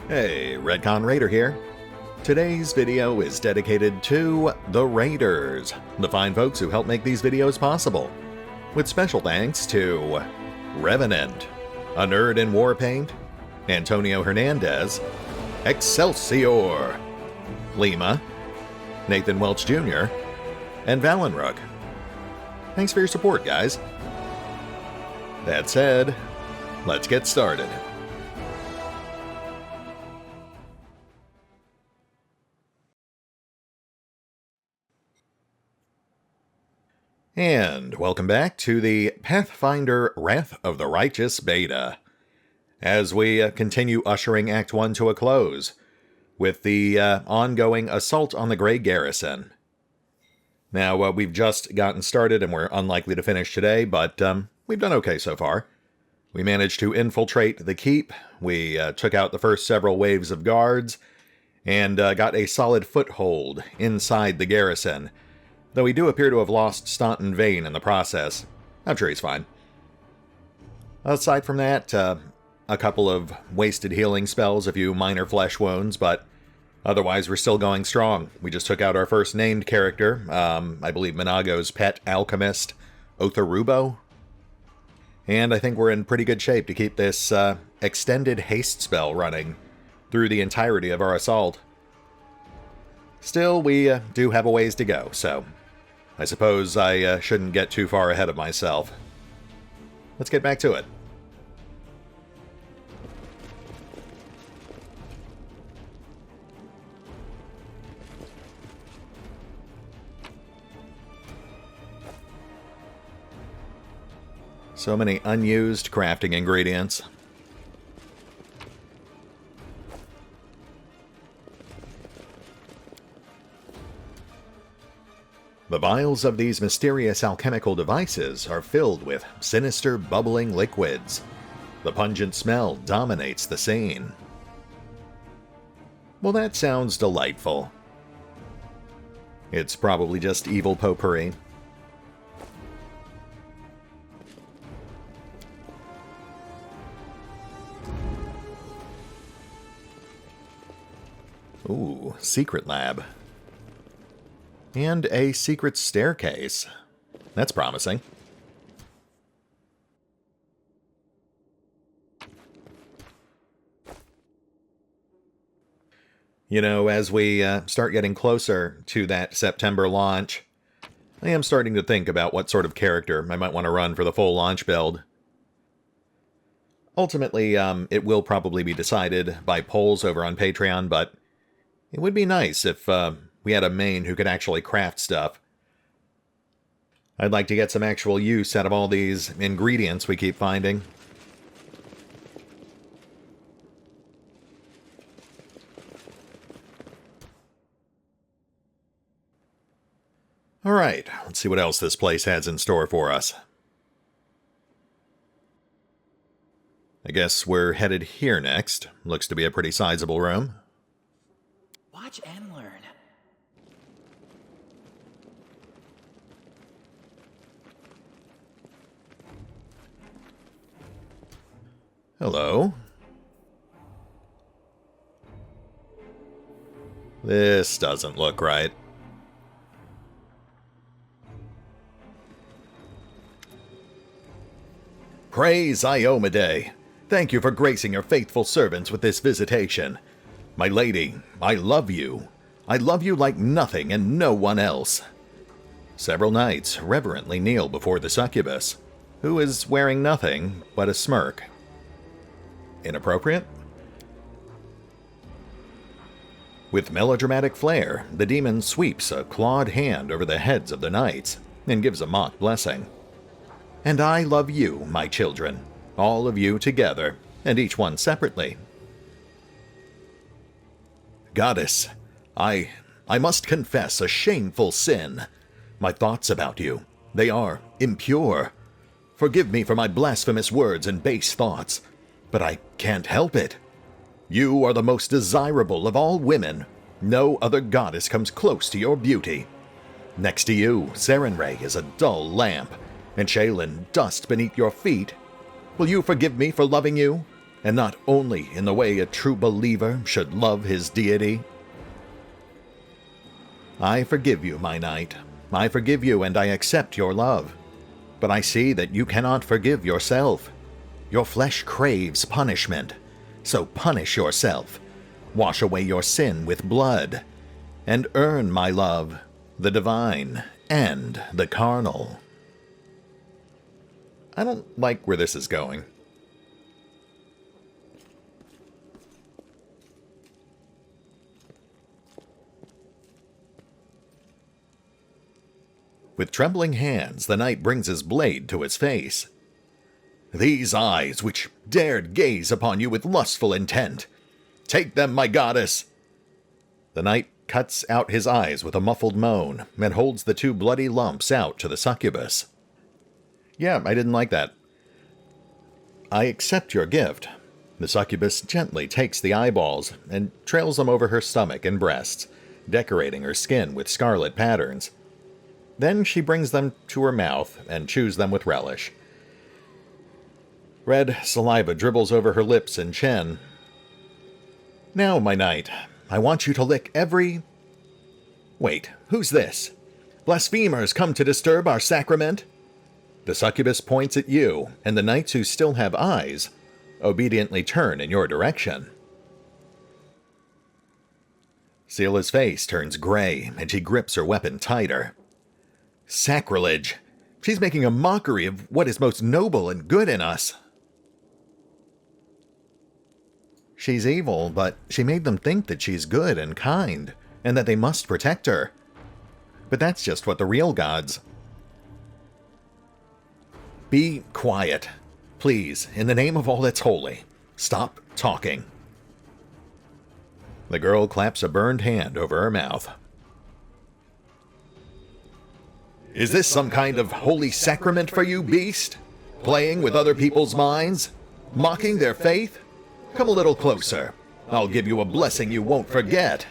Hey, RetconRaider here. Today's video is dedicated to the Raiders, the fine folks who help make these videos possible. With special thanks to Revenant, Anerdinwarpaint, Antonio Hernandez, Exsellsior, Lima, Nathan Welch Jr., and Valinrook. Thanks for your support, guys. That said, let's get started. And welcome back to the Pathfinder Wrath of the Righteous beta, as we continue ushering Act 1 to a close, with the ongoing assault on the Gray Garrison. Now, we've just gotten started and we're unlikely to finish today, but we've done okay so far. We managed to infiltrate the keep, we took out the first several waves of guards, and got a solid foothold inside the garrison. Though we do appear to have lost Staunton Vane in the process. I'm sure he's fine. Aside from that, a couple of wasted healing spells, a few minor flesh wounds, but otherwise we're still going strong. We just took out our first named character, I believe Minago's pet alchemist, Otharubo. And I think we're in pretty good shape to keep this extended haste spell running through the entirety of our assault. Still, we do have a ways to go, so I suppose I shouldn't get too far ahead of myself. Let's get back to it. So many unused crafting ingredients. The vials of these mysterious alchemical devices are filled with sinister, bubbling liquids. The pungent smell dominates the scene. Well, that sounds delightful. It's probably just evil potpourri. Ooh, secret lab. And a secret staircase. That's promising. You know, as we start getting closer to that September launch, I am starting to think about what sort of character I might want to run for the full launch build. Ultimately, it will probably be decided by polls over on Patreon, but it would be nice if we had a main who could actually craft stuff. I'd like to get some actual use out of all these ingredients we keep finding. Alright, let's see what else this place has in store for us. I guess we're headed here next. Looks to be a pretty sizable room. Watch and learn. Hello. This doesn't look right. Praise Iomedae. Thank you for gracing your faithful servants with this visitation. My lady, I love you. I love you like nothing and no one else. Several knights reverently kneel before the succubus, who is wearing nothing but a smirk. Inappropriate? With melodramatic flair, the demon sweeps a clawed hand over the heads of the knights and gives a mock blessing. And I love you, my children, all of you together, and each one separately. Goddess, I must confess a shameful sin. My thoughts about you, they are impure. Forgive me for my blasphemous words and base thoughts, but I can't help it. You are the most desirable of all women. No other goddess comes close to your beauty. Next to you, Sarenrae is a dull lamp, and Shaylin dust beneath your feet. Will you forgive me for loving you? and not only in the way a true believer should love his deity. I forgive you, my knight. I forgive you and I accept your love. But I see that you cannot forgive yourself. Your flesh craves punishment, so punish yourself. Wash away your sin with blood, and earn my love, the divine and the carnal. I don't like where this is going. With trembling hands, the knight brings his blade to his face. These eyes, which dared gaze upon you with lustful intent, take them, my goddess! The knight cuts out his eyes with a muffled moan, and holds the 2 bloody lumps out to the succubus. Yeah, I didn't like that. I accept your gift. The succubus gently takes the eyeballs, and trails them over her stomach and breasts, decorating her skin with scarlet patterns. Then she brings them to her mouth and chews them with relish. Red saliva dribbles over her lips and chin. Now, my knight, I want you to lick every... Wait, who's this? Blasphemers come to disturb our sacrament? The succubus points at you, and the knights who still have eyes obediently turn in your direction. Sela's face turns gray, and she grips her weapon tighter. Sacrilege! She's making a mockery of what is most noble and good in us. She's evil, but she made them think that she's good and kind, and that they must protect her. But that's just what the real gods... Be quiet. Please, in the name of all that's holy, stop talking. The girl claps a burned hand over her mouth. Is this some kind of holy sacrament for you, beast? Playing with other people's minds? Mocking their faith? Come a little closer. I'll give you a blessing you won't forget.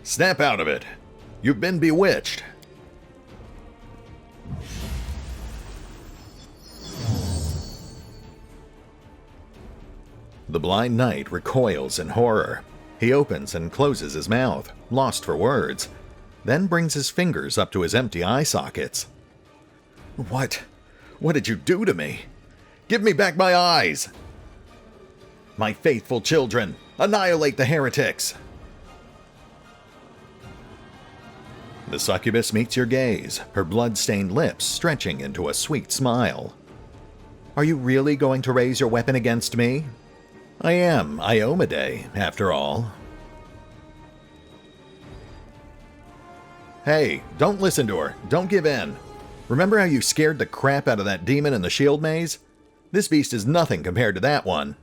Snap out of it. You've been bewitched. The blind knight recoils in horror. He opens and closes his mouth, lost for words, then brings his fingers up to his empty eye sockets. What? What did you do to me? Give me back my eyes! My faithful children, annihilate the heretics! The succubus meets your gaze, her blood-stained lips stretching into a sweet smile. Are you really going to raise your weapon against me? I am Iomedae, after all. Hey, don't listen to her. Don't give in. Remember how you scared the crap out of that demon in the shield maze? This beast is nothing compared to that one.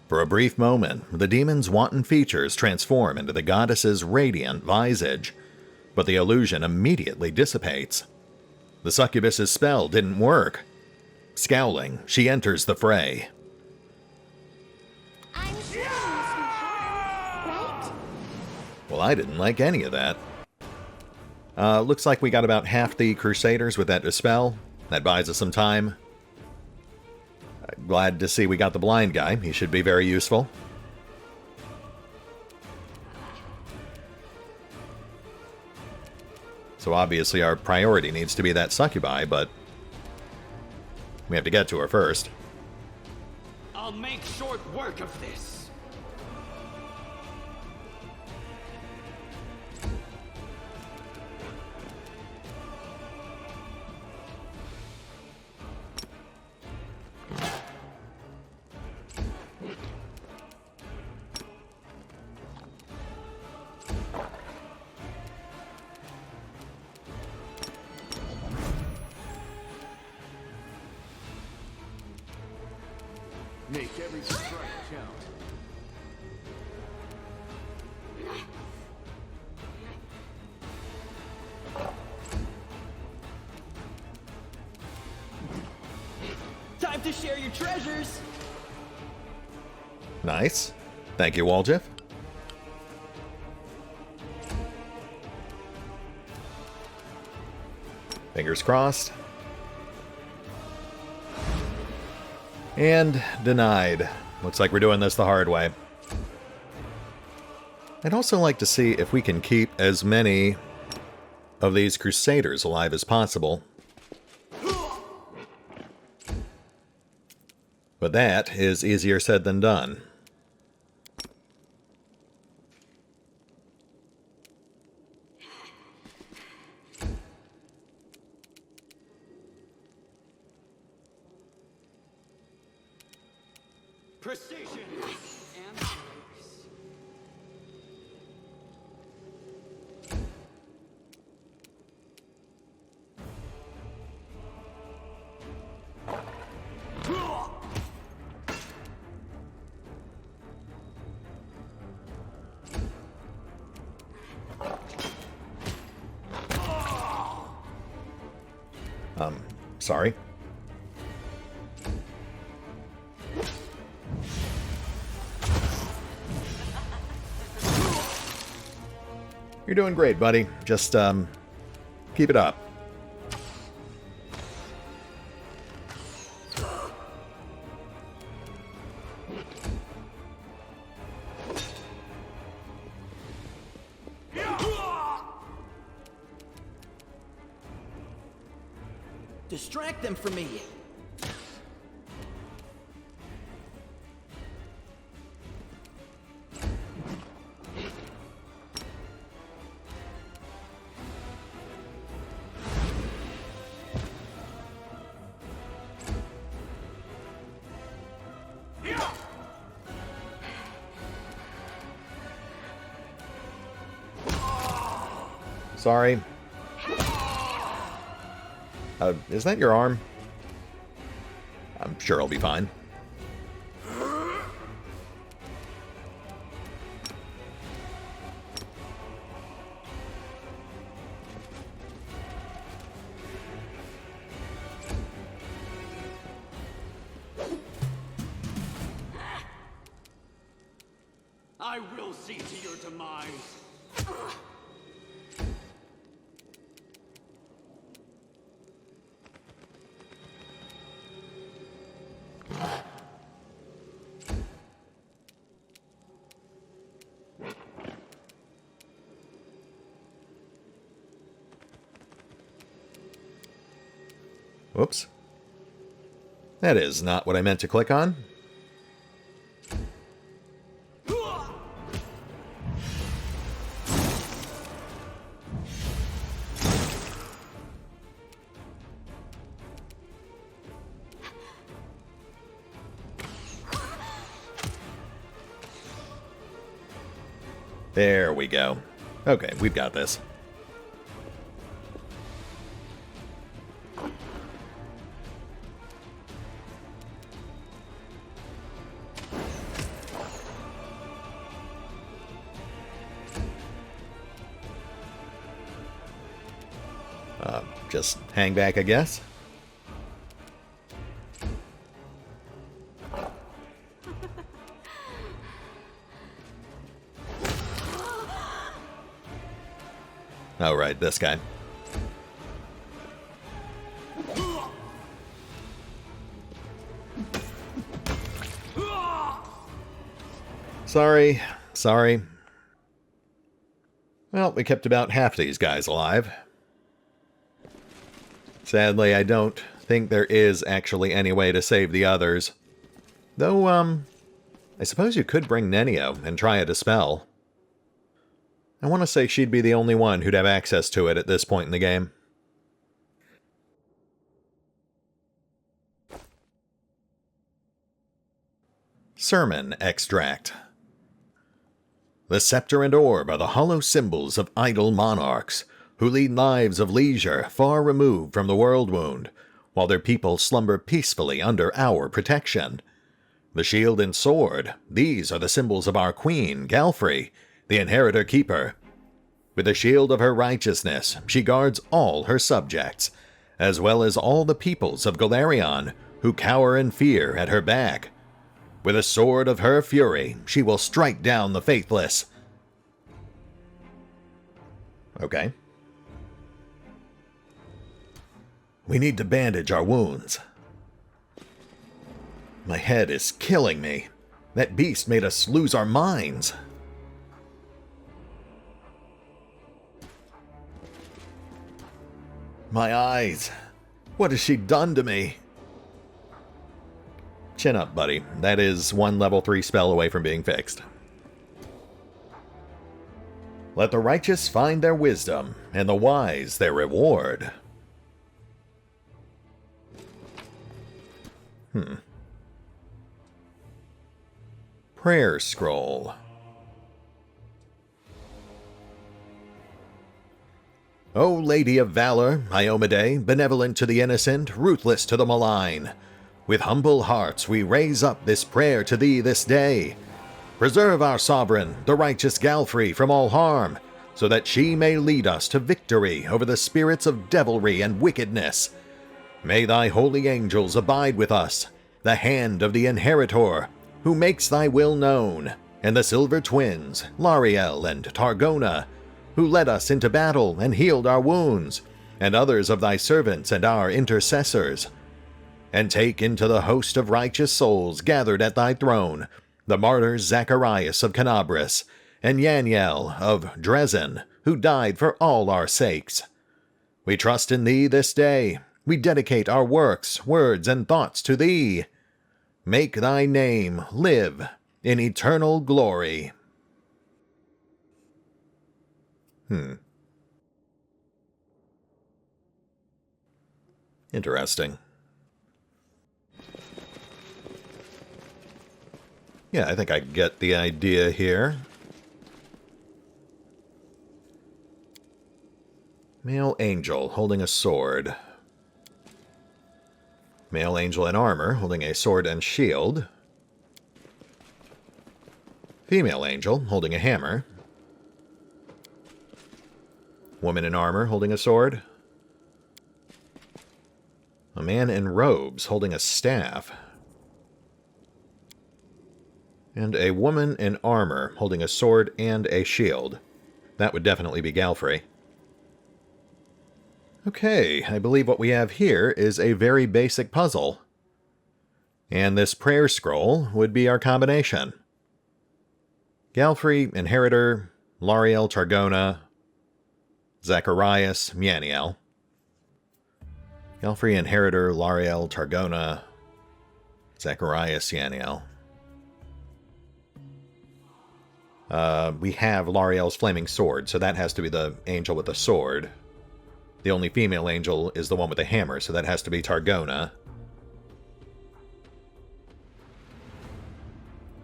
For a brief moment, the demon's wanton features transform into the goddess's radiant visage, but the illusion immediately dissipates. The succubus's spell didn't work. Scowling, she enters the fray. I'm sure, sweetheart, right? Well, I didn't like any of that. Looks like we got about half the Crusaders with that dispel. That buys us some time. Glad to see we got the blind guy. He should be very useful. So obviously our priority needs to be that succubi, but we have to get to her first. I'll make short work of this. Make every strike count. Time to share your treasures! Nice. Thank you, Waljeff. Fingers crossed. And denied. Looks like we're doing this the hard way. I'd also like to see if we can keep as many of these Crusaders alive as possible. But that is easier said than done. Precision and grace. Sorry. You're doing great, buddy. Just, keep it up. Distract them from me. Sorry. Is that your arm? I'm sure I'll be fine. I will see to your demise. Whoops. That is not what I meant to click on. There we go. Okay, we've got this. Just hang back, I guess. Oh, right, this guy. Sorry. Well, we kept about half these guys alive. Sadly, I don't think there is actually any way to save the others. Though, I suppose you could bring Nenio and try a dispel. I want to say she'd be the only one who'd have access to it at this point in the game. Sermon Extract. The scepter and orb are the hollow symbols of idle monarchs, who lead lives of leisure far removed from the world wound, while their people slumber peacefully under our protection. The shield and sword, these are the symbols of our queen, Galfrey, the inheritor keeper. With the shield of her righteousness, she guards all her subjects, as well as all the peoples of Golarion, who cower in fear at her back. With the sword of her fury, she will strike down the faithless. Okay. We need to bandage our wounds. My head is killing me. That beast made us lose our minds. My eyes. What has she done to me? Chin up, buddy. That is one level 3 spell away from being fixed. Let the righteous find their wisdom, and the wise their reward. Prayer Scroll. O Lady of Valor, Iomade, benevolent to the innocent, ruthless to the malign, with humble hearts we raise up this prayer to thee this day. Preserve our sovereign, the righteous Galfrey, from all harm, so that she may lead us to victory over the spirits of devilry and wickedness. May thy holy angels abide with us, the hand of the Inheritor, who makes thy will known, and the silver twins, Lariel and Targona, who led us into battle and healed our wounds, and others of thy servants and our intercessors. And take into the host of righteous souls gathered at thy throne the martyrs Zacharias of Canabris, and Yaniel of Drezen, who died for all our sakes. We trust in thee this day. We dedicate our works, words, and thoughts to thee. Make thy name live in eternal glory. Interesting. Yeah, I think I get the idea here. Male angel holding a sword. Male angel in armor holding a sword and shield. Female angel holding a hammer. Woman in armor holding a sword. A man in robes holding a staff. And a woman in armor holding a sword and a shield. That would definitely be Galfrey. Okay, I believe what we have here is a very basic puzzle. And this prayer scroll would be our combination. Galfrey, Inheritor, Lariel, Targona, Zacharias, Yaniel. Galfrey, Inheritor, Lariel, Targona, Zacharias, Yaniel. We have Lariel's flaming sword, so that has to be the angel with the sword. The only female angel is the one with the hammer, so that has to be Targona.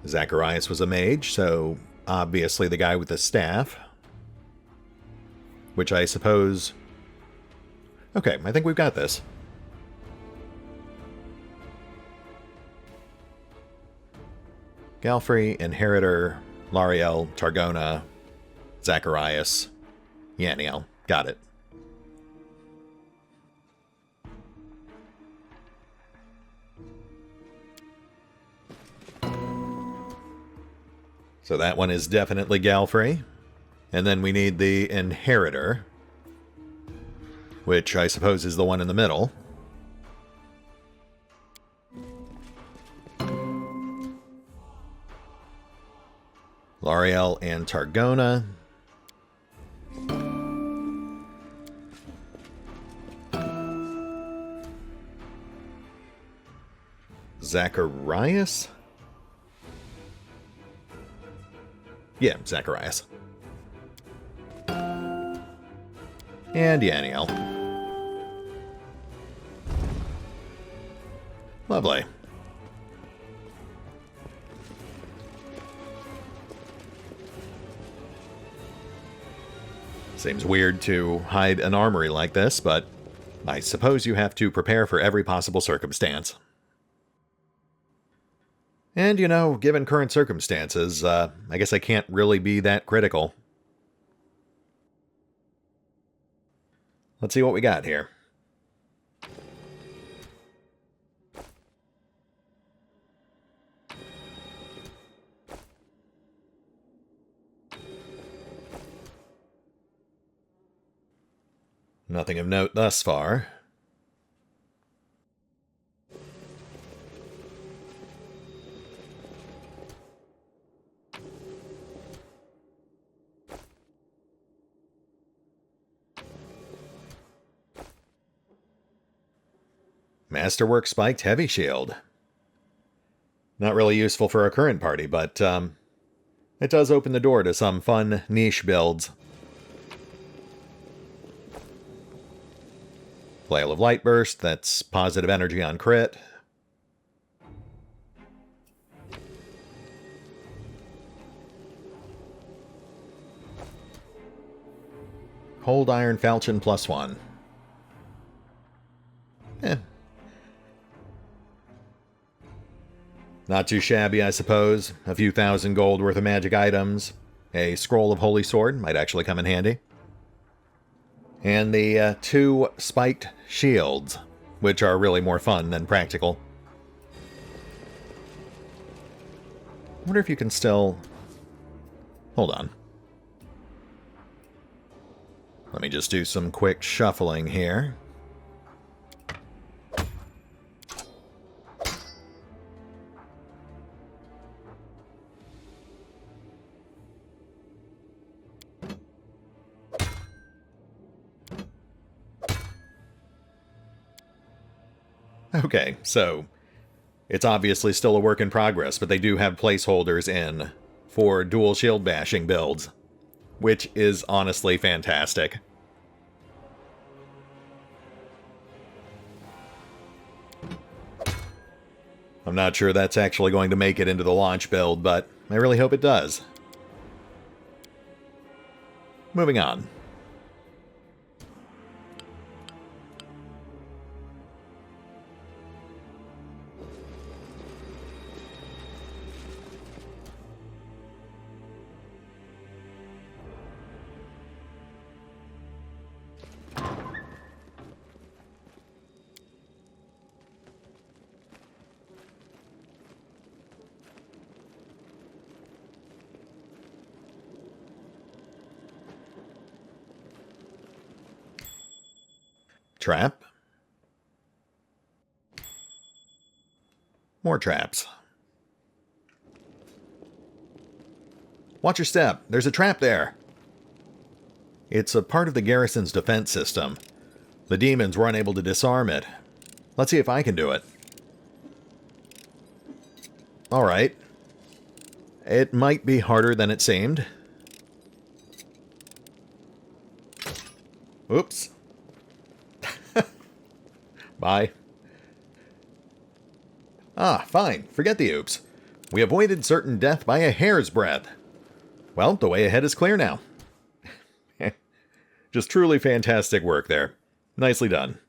Zacharias was a mage, so obviously the guy with the staff. Which I suppose... Okay, I think we've got this. Galfrey, Inheritor, Lariel, Targona, Zacharias, Yaniel. Got it. So that one is definitely Galfrey. And then we need the Inheritor, which I suppose is the one in the middle. Lariel and Targona. Zacharias? Yeah, Zacharias. And Yaniel. Lovely. Seems weird to hide an armory like this, but I suppose you have to prepare for every possible circumstance. And, you know, given current circumstances, I guess I can't really be that critical. Let's see what we got here. Nothing of note thus far. Masterwork Spiked Heavy Shield. Not really useful for our current party, but it does open the door to some fun niche builds. Flail of Light Burst, that's positive energy on crit. Cold Iron Falchion +1. Not too shabby, I suppose. A few thousand gold worth of magic items. A Scroll of Holy Sword might actually come in handy. And the 2 spiked shields, which are really more fun than practical. I wonder if you can still... Hold on. Let me just do some quick shuffling here. Okay, so it's obviously still a work in progress, but they do have placeholders in for dual shield bashing builds, which is honestly fantastic. I'm not sure that's actually going to make it into the launch build, but I really hope it does. Moving on. Trap. More traps. Watch your step. There's a trap there. It's a part of the garrison's defense system. The demons were unable to disarm it. Let's see if I can do it. Alright. It might be harder than it seemed. Oops. Bye. Ah, fine. Forget the oops. We avoided certain death by a hair's breadth. Well, the way ahead is clear now. Just truly fantastic work there. Nicely done.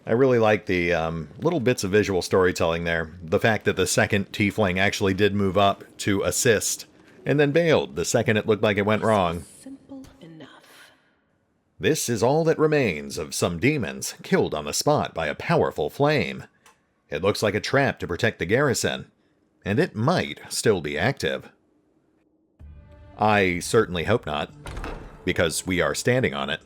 I really like the little bits of visual storytelling there. The fact that the second tiefling actually did move up to assist, and then bailed the second it looked like it went wrong. This is all that remains of some demons killed on the spot by a powerful flame. It looks like a trap to protect the garrison, and it might still be active. I certainly hope not, because we are standing on it.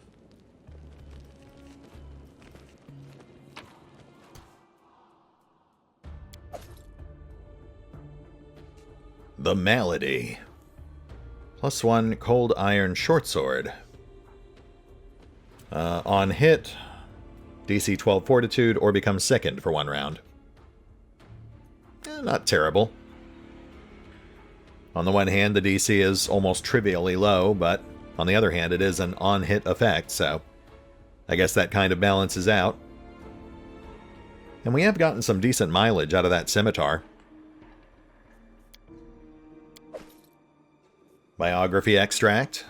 The Malady. +1 Cold Iron Shortsword. On hit, DC 12 Fortitude, or become sickened for 1 round. Not terrible. On the one hand, the DC is almost trivially low, but on the other hand, it is an on-hit effect, so I guess that kind of balances out. And we have gotten some decent mileage out of that scimitar. Biography extract.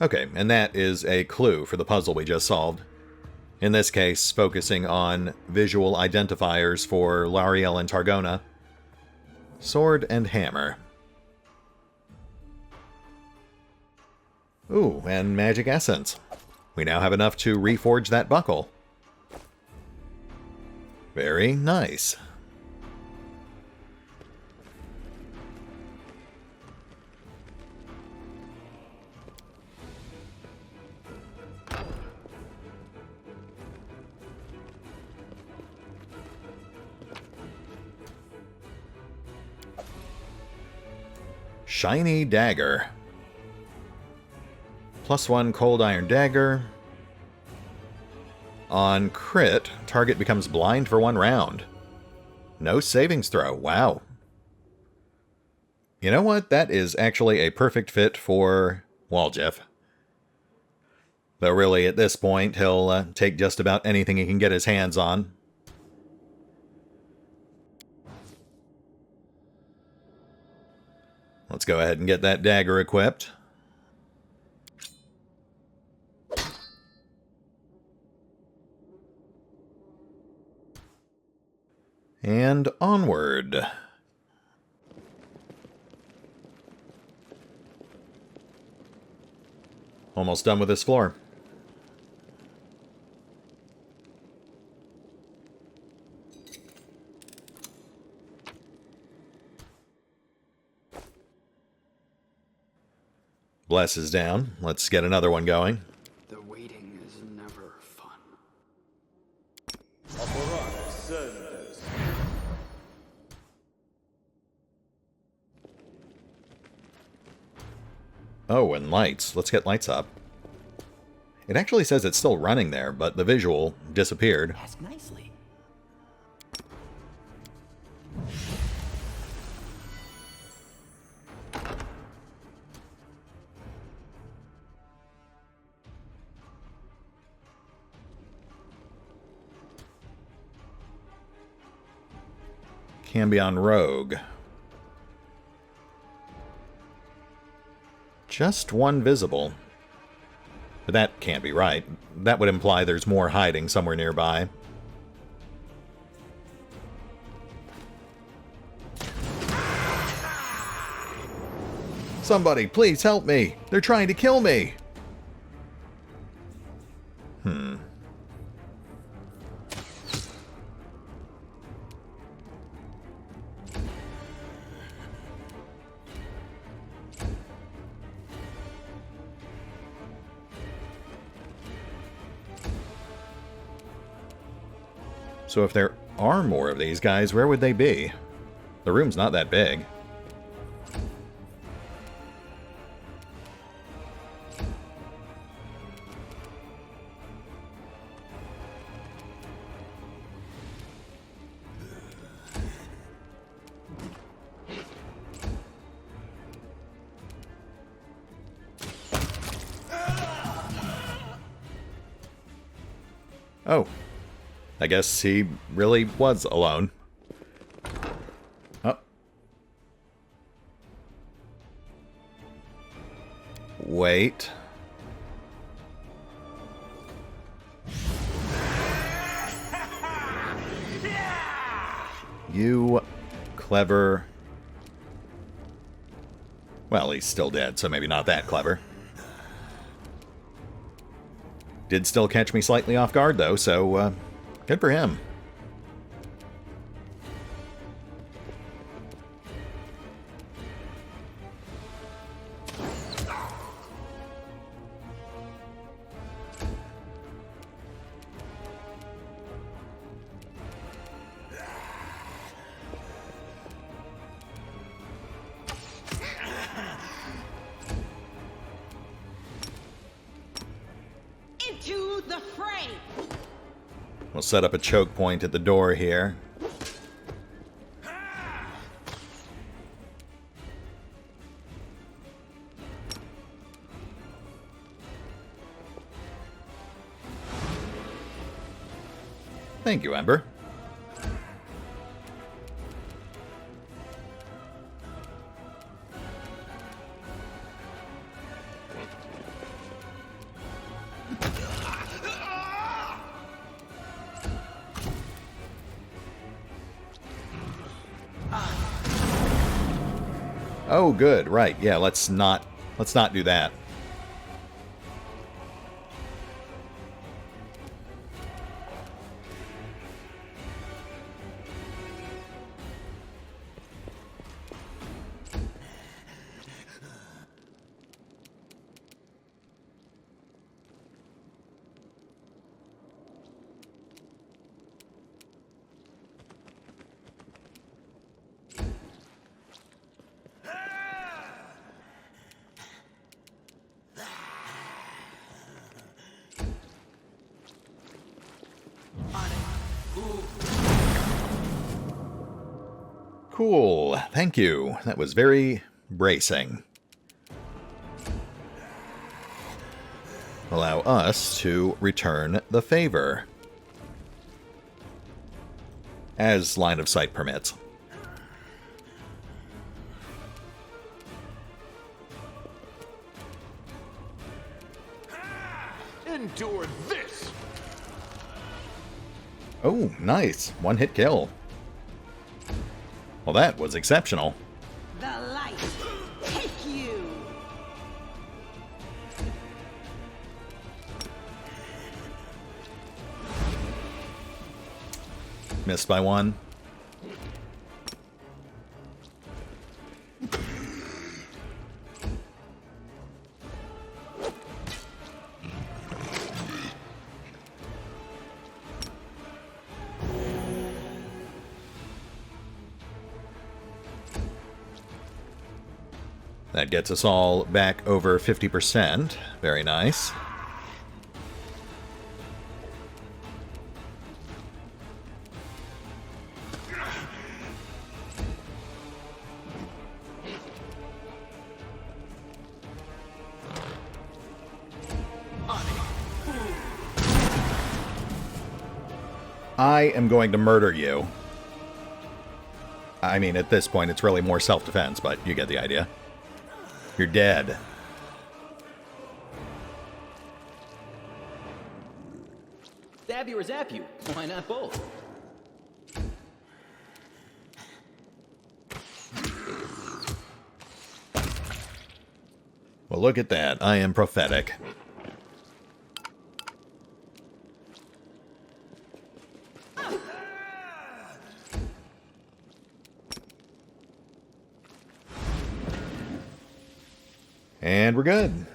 Okay, and that is a clue for the puzzle we just solved. In this case, focusing on visual identifiers for Lariel and Targona. Sword and hammer. Ooh, and magic essence. We now have enough to reforge that buckle. Very nice. Shiny dagger. +1 cold iron dagger. On crit, target becomes blind for 1 round. No savings throw. Wow. You know what? That is actually a perfect fit for Waljeff. Though really, at this point, he'll take just about anything he can get his hands on. Let's go ahead and get that dagger equipped. And onward. Almost done with this floor. Bless is down. Let's get another one going. The waiting is never fun. Oh, and lights. Let's get lights up. It actually says it's still running there, but the visual disappeared. Ask nicely. Can be on rogue. Just 1 visible. But that can't be right. That would imply there's more hiding somewhere nearby. Somebody, please help me! They're trying to kill me! So if there are more of these guys, where would they be? The room's not that big. Oh. I guess he really was alone. Oh. Wait. You clever... Well, he's still dead, so maybe not that clever. Did still catch me slightly off guard, though, so... good for him. Into the fray! We'll set up a choke point at the door here. Thank you, Ember. Oh, good. Right. Yeah, let's not do that. Cool. Thank you. That was very bracing. Allow us to return the favor, as line of sight permits. Endure this! Oh, nice. One-hit kill. Well, that was exceptional. The light take you. Missed by one. That gets us all back over 50%. Very nice. I am going to murder you. I mean, at this point, it's really more self-defense, but you get the idea. You're dead. Stab you or zap you? Why not both? Well, look at that. I am prophetic. And we're good.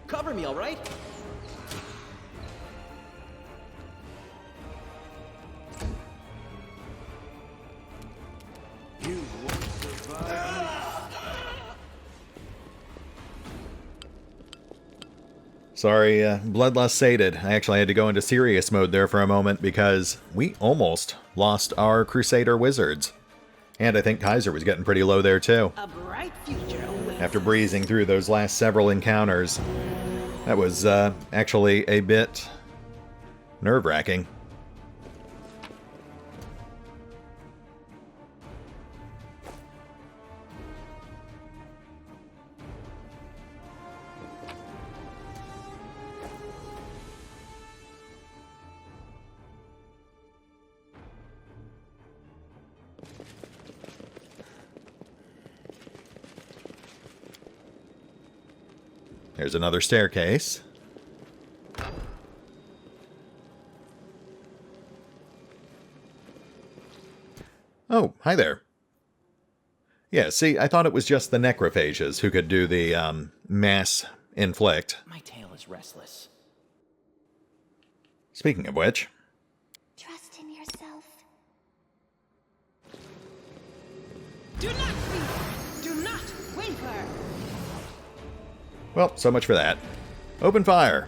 Cover me, all right? You won't survive. Sorry, bloodlust sated. I actually had to go into serious mode there for a moment because we almost lost our Crusader wizards. And I think Kaiser was getting pretty low there too. A bright future awaits. After breezing through those last several encounters. That was actually a bit nerve-wracking. There's another staircase. Oh, hi there. Yeah, see, I thought it was just the necrophages who could do the mass inflict. My tail is restless. Speaking of which, Trust in yourself. Do not fear. Do not waver. well, so much for that. Open fire.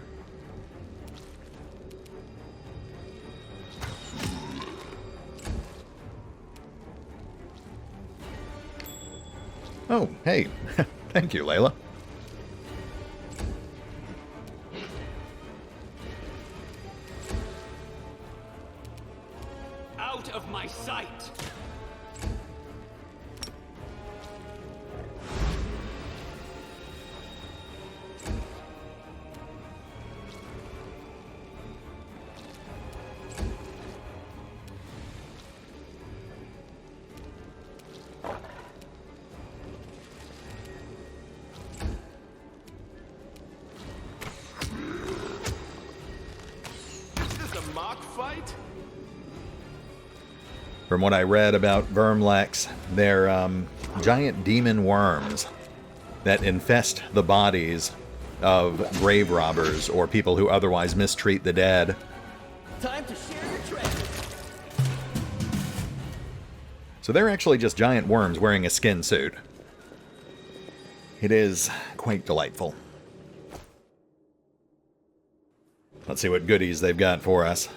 Oh, hey. Thank you, Layla. Out of my sight! Is this a mock fight? From what I read about Vermlex, they're giant demon worms that infest the bodies of grave robbers or people who otherwise mistreat the dead. Time to share your treasures. So they're actually just giant worms wearing a skin suit. It is quite delightful. Let's see what goodies they've got for us.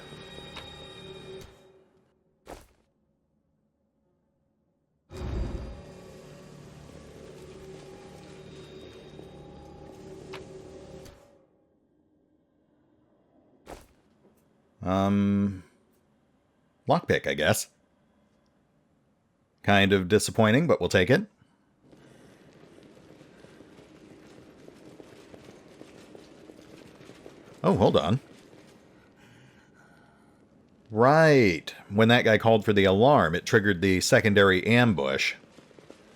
Lockpick, I guess. Kind of disappointing, but we'll take it. Oh, hold on. Right. When that guy called for the alarm, it triggered the secondary ambush.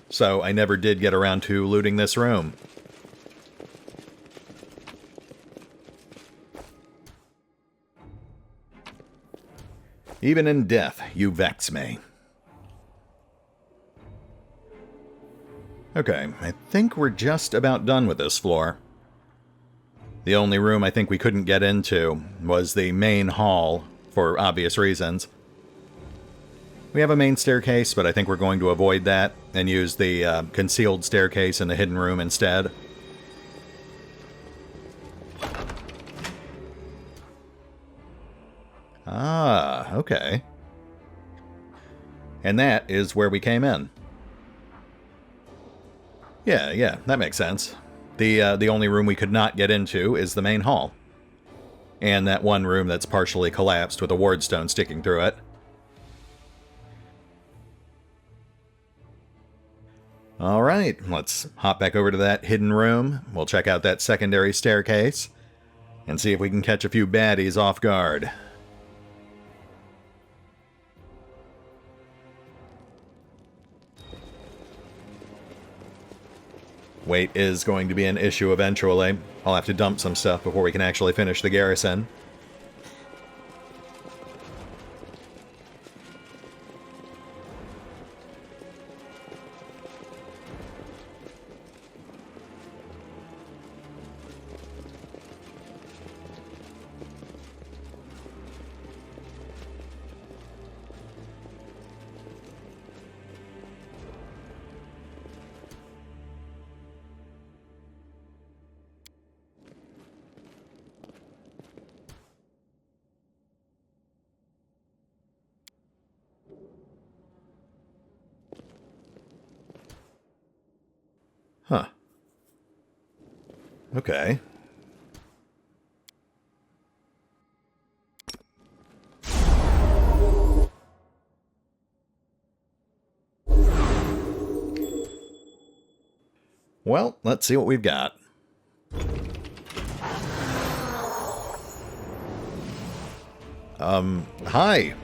So I never did get around to looting this room. Even in death, you vex me. Okay, I think we're just about done with this floor. The only room I think we couldn't get into was the main hall, for obvious reasons. We have a main staircase, but I think we're going to avoid that and use the concealed staircase in the hidden room instead. Ah, okay. And that is where we came in. Yeah, that makes sense. The only room we could not get into is the main hall. And that one room that's partially collapsed with a wardstone sticking through it. Alright, let's hop back over to that hidden room. We'll check out that secondary staircase and see if we can catch a few baddies off guard. Weight is going to be an issue eventually. I'll have to dump some stuff before we can actually finish the garrison. Huh. Okay. Well, let's see what we've got. Hi.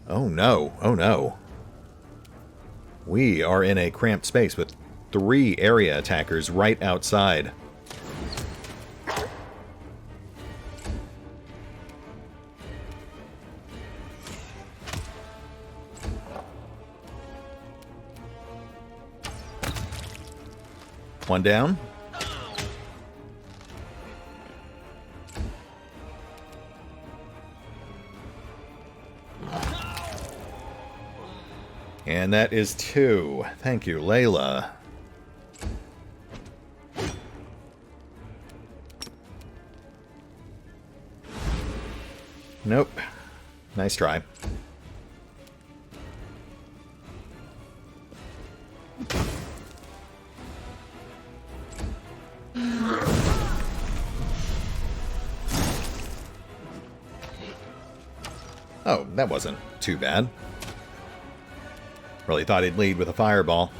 Oh no, oh no. We are in a cramped space with 3 area attackers right outside. One down. And that is 2. Thank you, Layla. Nope. Nice try. Oh, that wasn't too bad. Really thought he'd lead with a fireball.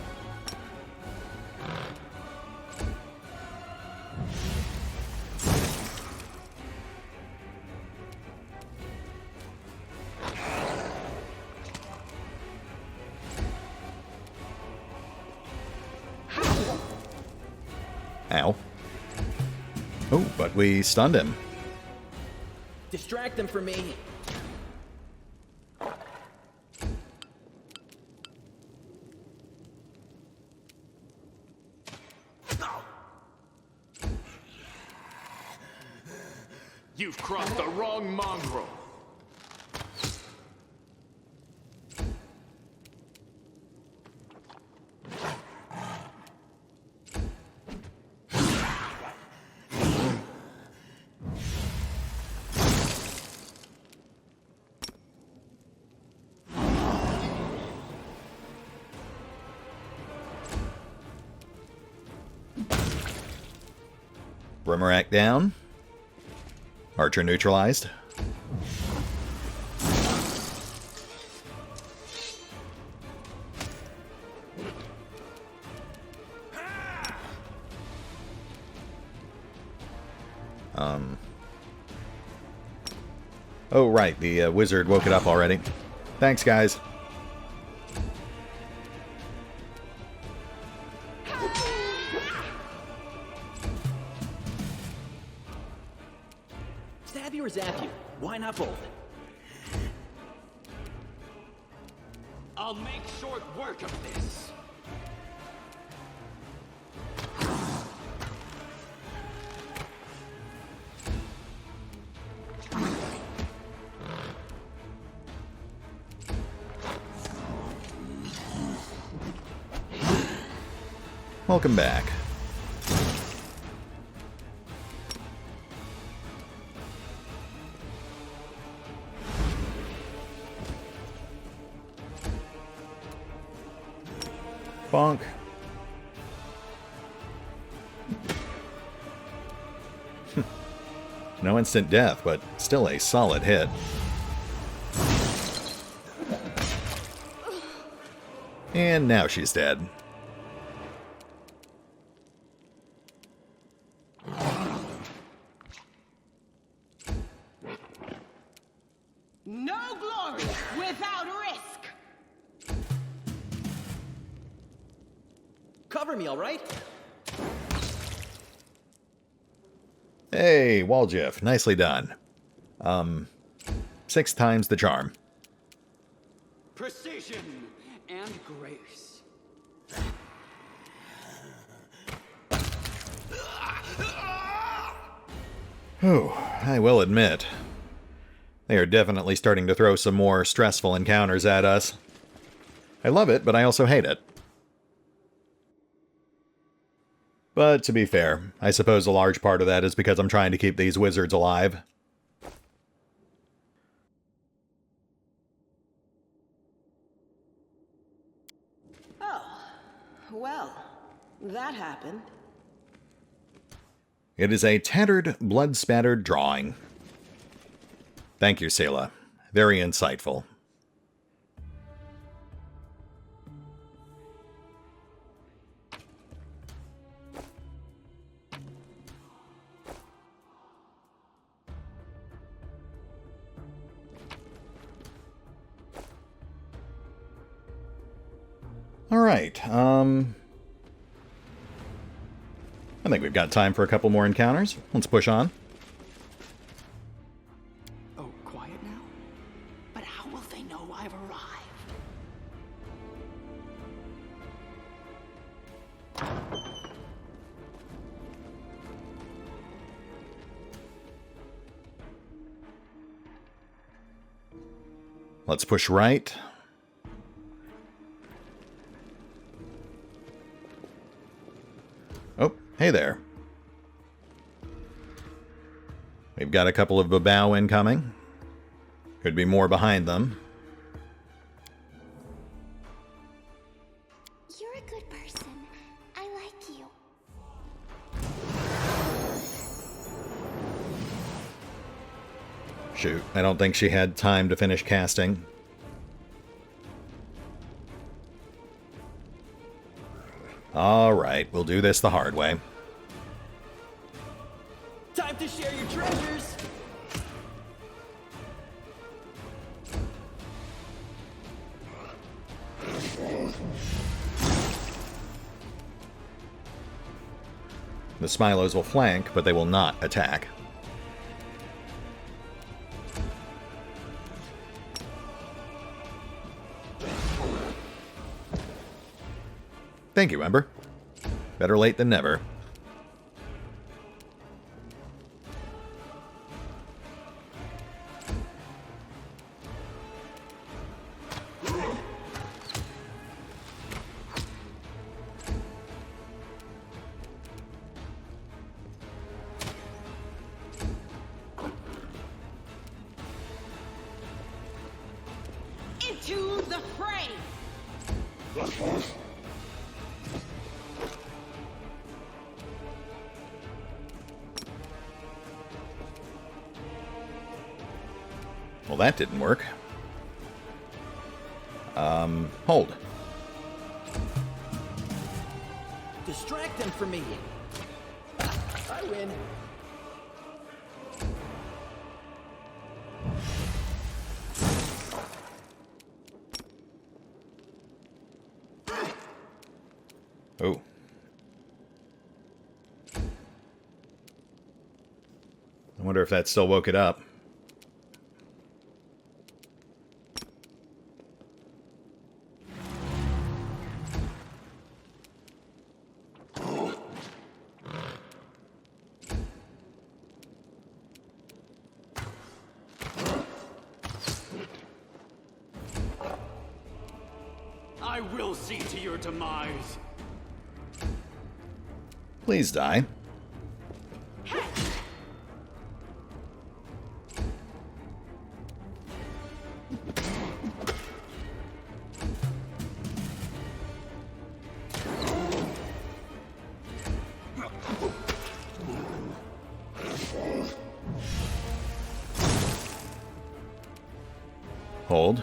Ow. Oh, but we stunned him. Distract them for me. You've crossed the wrong mongrel. Brimarack down. Archer neutralized. Oh, right. The wizard woke it up already. Thanks, guys. Stab you or zap you? Why not both? I'll make short work of this. Welcome back. Bonk. No instant death, but still a solid hit. And now she's dead. No glory without risk! Cover me, all right? Hey, Waljeff, nicely done. 6 times the charm. Precision and grace. Whew, I will admit, they are definitely starting to throw some more stressful encounters at us. I love it, but I also hate it. But to be fair, I suppose a large part of that is because I'm trying to keep these wizards alive. Oh, well, that happened. It is a tattered, blood-spattered drawing. Thank you, Selah. Very insightful. Alright, I think we've got time for a couple more encounters. Let's push on. Oh, quiet now? But how will they know I've arrived? Let's push right. Oh, hey there. We've got a couple of Babao incoming. Could be more behind them. You're a good person. I like you. Shoot, I don't think she had time to finish casting. Alright, we'll do this the hard way. Time to share your treasures! The Smilos will flank, but they will not attack. Thank you, Ember. Better late than never. the fray! Well, that didn't work. Hold. Distract them from me. I win. Oh. I wonder if that still woke it up. I will see to your demise. Please die. Hold.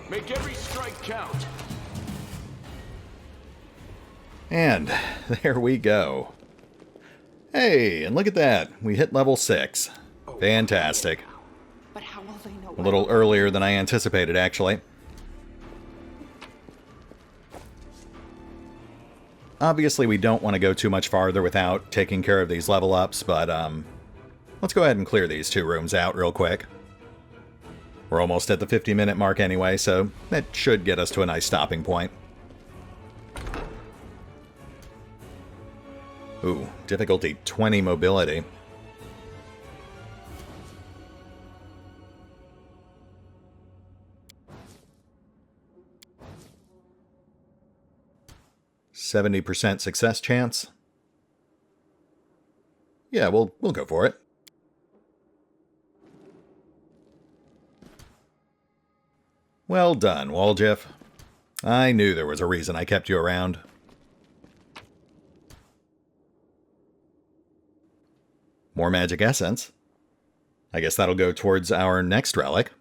Make every strike count. And there we go. Hey, and look at that. We hit level 6. Fantastic. But how will they know? A little earlier than I anticipated, actually. Obviously, we don't want to go too much farther without taking care of these level ups, but let's go ahead and clear these 2 rooms out real quick. We're almost at the 50-minute mark anyway, so that should get us to a nice stopping point. Ooh, difficulty 20 mobility. %70 success chance. Yeah, we'll go for it. Well done, Waljiff. I knew there was a reason I kept you around. More magic essence. I guess that'll go towards our next relic.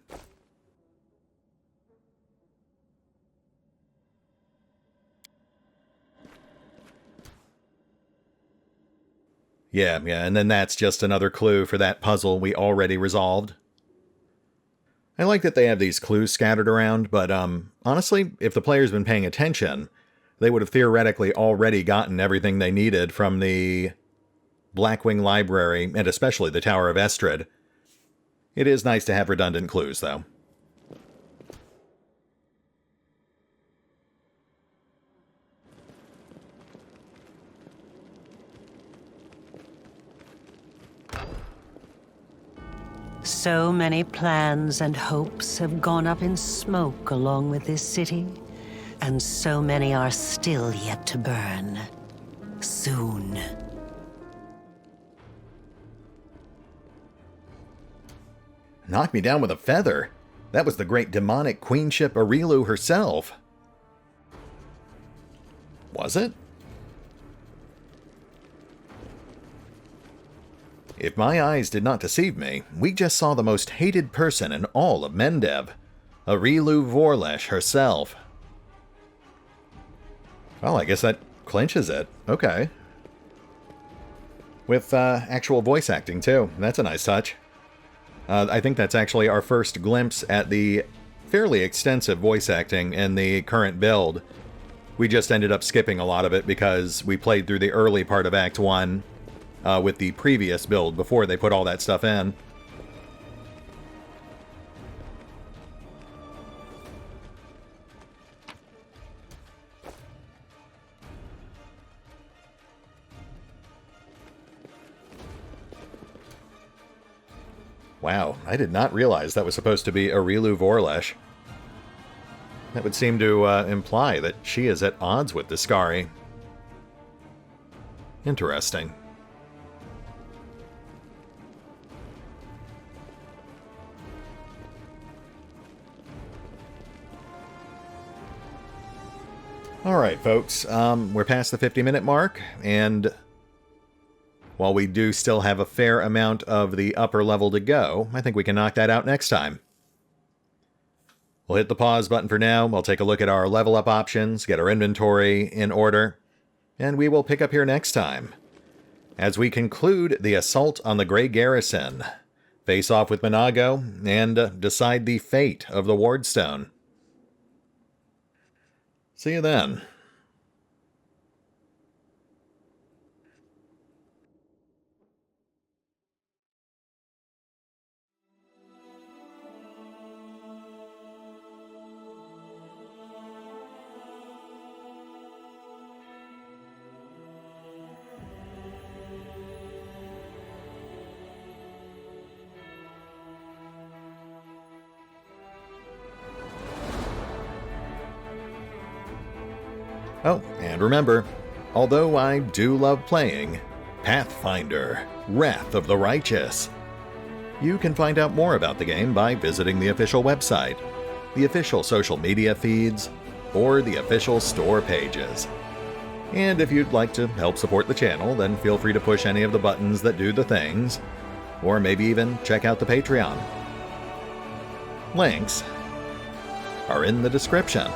Yeah, and then that's just another clue for that puzzle we already resolved. I like that they have these clues scattered around, but honestly, if the player's been paying attention, they would have theoretically already gotten everything they needed from the Blackwing Library, and especially the Tower of Estrid. It is nice to have redundant clues, though. So many plans and hopes have gone up in smoke along with this city, and so many are still yet to burn. Soon. Knocked me down with a feather. That was the great demonic queenship Arilu herself. Was it? If my eyes did not deceive me, we just saw the most hated person in all of Mendev. Arilu Vorlesh herself. Well, I guess that clinches it. Okay. With actual voice acting, too. That's a nice touch. I think that's actually our first glimpse at the fairly extensive voice acting in the current build. We just ended up skipping a lot of it because we played through the early part of Act 1 with the previous build before they put all that stuff in. Wow, I did not realize that was supposed to be Arilu Vorlesh. That would seem to imply that she is at odds with Discari. Interesting. Alright, folks, we're past the 50-minute mark, and while we do still have a fair amount of the upper level to go, I think we can knock that out next time. We'll hit the pause button for now, we'll take a look at our level up options, get our inventory in order, and we will pick up here next time as we conclude the assault on the Gray Garrison, face off with Minago, and decide the fate of the Wardstone. See you then. Oh, and remember, although I do love playing Pathfinder, Wrath of the Righteous, you can find out more about the game by visiting the official website, the official social media feeds, or the official store pages. And if you'd like to help support the channel, then feel free to push any of the buttons that do the things, or maybe even check out the Patreon. Links are in the description.